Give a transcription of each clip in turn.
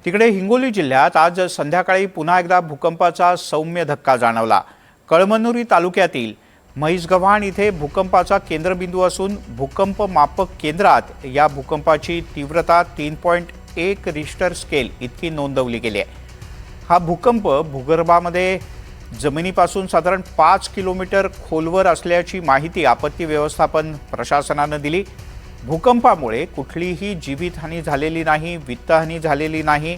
तिकडे हिंगोली जिल्ह्यात आज संध्याकाळी पुन्हा एकदा भूकंपाचा सौम्य धक्का जाणवला। कळमनुरी तालुक्यातील म्हैसगव्हाण इथे भूकंपाचा केंद्रबिंदू असून भूकंप मापक केंद्रात या भूकंपाची तीव्रता 3.1 रिश्टर स्केल इतकी नोंदवली गेली आहे। हा भूकंप भूगर्भामध्ये जमिनीपासून साधारण 5 किलोमीटर खोलवर असल्याची माहिती आपत्ती व्यवस्थापन प्रशासनाने दिली। भूकंपामुळे कुठलीही जीवितहानी झालेली नाही, वित्तहानी झालेली नाही।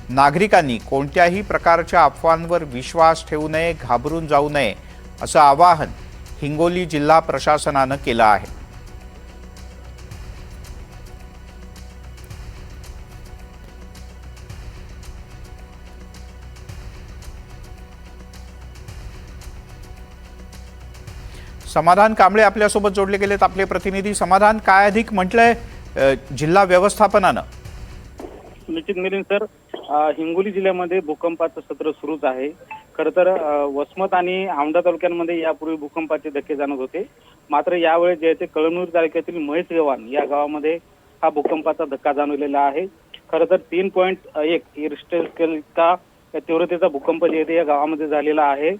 नागरिकांनी कोणत्याही प्रकारच्या अफवांवर विश्वास ठेवू नये, घाबरून जाऊ नये असं आवाहन हिंगोली जिल्हा प्रशासनाने केलं आहे। समाधान कांबळे आपल्यासोबत जोडले गेलेत, आपले प्रतिनिधी। समाधान, काय अधिक म्हटलंय जिल्हा व्यवस्थापनानं? निश्चित मिलिंद सर, हिंगोली जिल्ह्यामध्ये भूकंपाचं सत्र सुरूच आहे। खरं तर वसमत आणि औंढा तालुक्यांमध्ये यापूर्वी भूकंपाचे धक्के जाणवत होते, मात्र यावेळी जे ते कळमनुरी तालुक्यातील म्हैसगव्हाण या गावामध्ये हा भूकंपाचा धक्का जाणवलेला आहे। खरं तर 3.1 रिश्टर स्केल इतका तीव्रतेचा भूकंप जे ते या गावामध्ये झालेला आहे।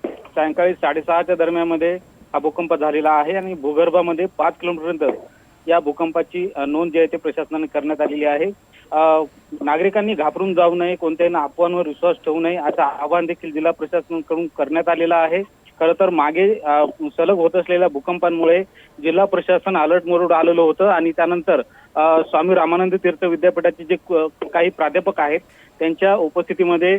सायंकाळी 6:30च्या दरम्यानमध्ये हा भूकंप झालेला आहे आणि भूगर्भामध्ये 5 किलोमीटरपर्यंत या भूकंपाची नोंद जी आहे ते प्रशासनाने करण्यात आलेली आहे। नागरिकांनी घाबरून जाऊ नये, कोणत्याही अफवांवर विश्वास ठेवू नये असं आवाहन देखील जिल्हा प्रशासनाकडून करण्यात आलेलं आहे। खरं तर मागे सलग होत असलेल्या भूकंपांमुळे जिल्हा प्रशासन अलर्ट मोडवर आलेलं होतं आणि त्यानंतर स्वामी रामानंद तीर्थ विद्यापीठाचे जे काही प्राध्यापक आहेत त्यांच्या उपस्थितीमध्ये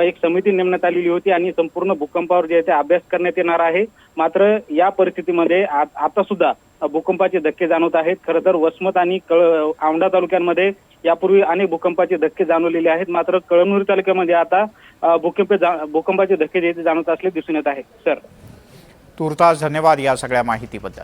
एक समिती नेमण्यात आलेली होती आणि संपूर्ण भूकंपावर जे आहे ते अभ्यास करण्यात येणार आहे। मात्र या परिस्थितीमध्ये आता सुद्धा भूकंपाचे धक्के जाणवत आहेत। खरं तर वसमत आणि औंढा तालुक्यांमध्ये यापूर्वी अनेक भूकंपाचे धक्के जाणवलेले आहेत, मात्र कळमनुरी तालुक्यामध्ये आता भूकंपाचे धक्के जे जाणवत असले दिसून येत आहेत। सर, तुर्तास धन्यवाद या सगळ्या माहितीबद्दल।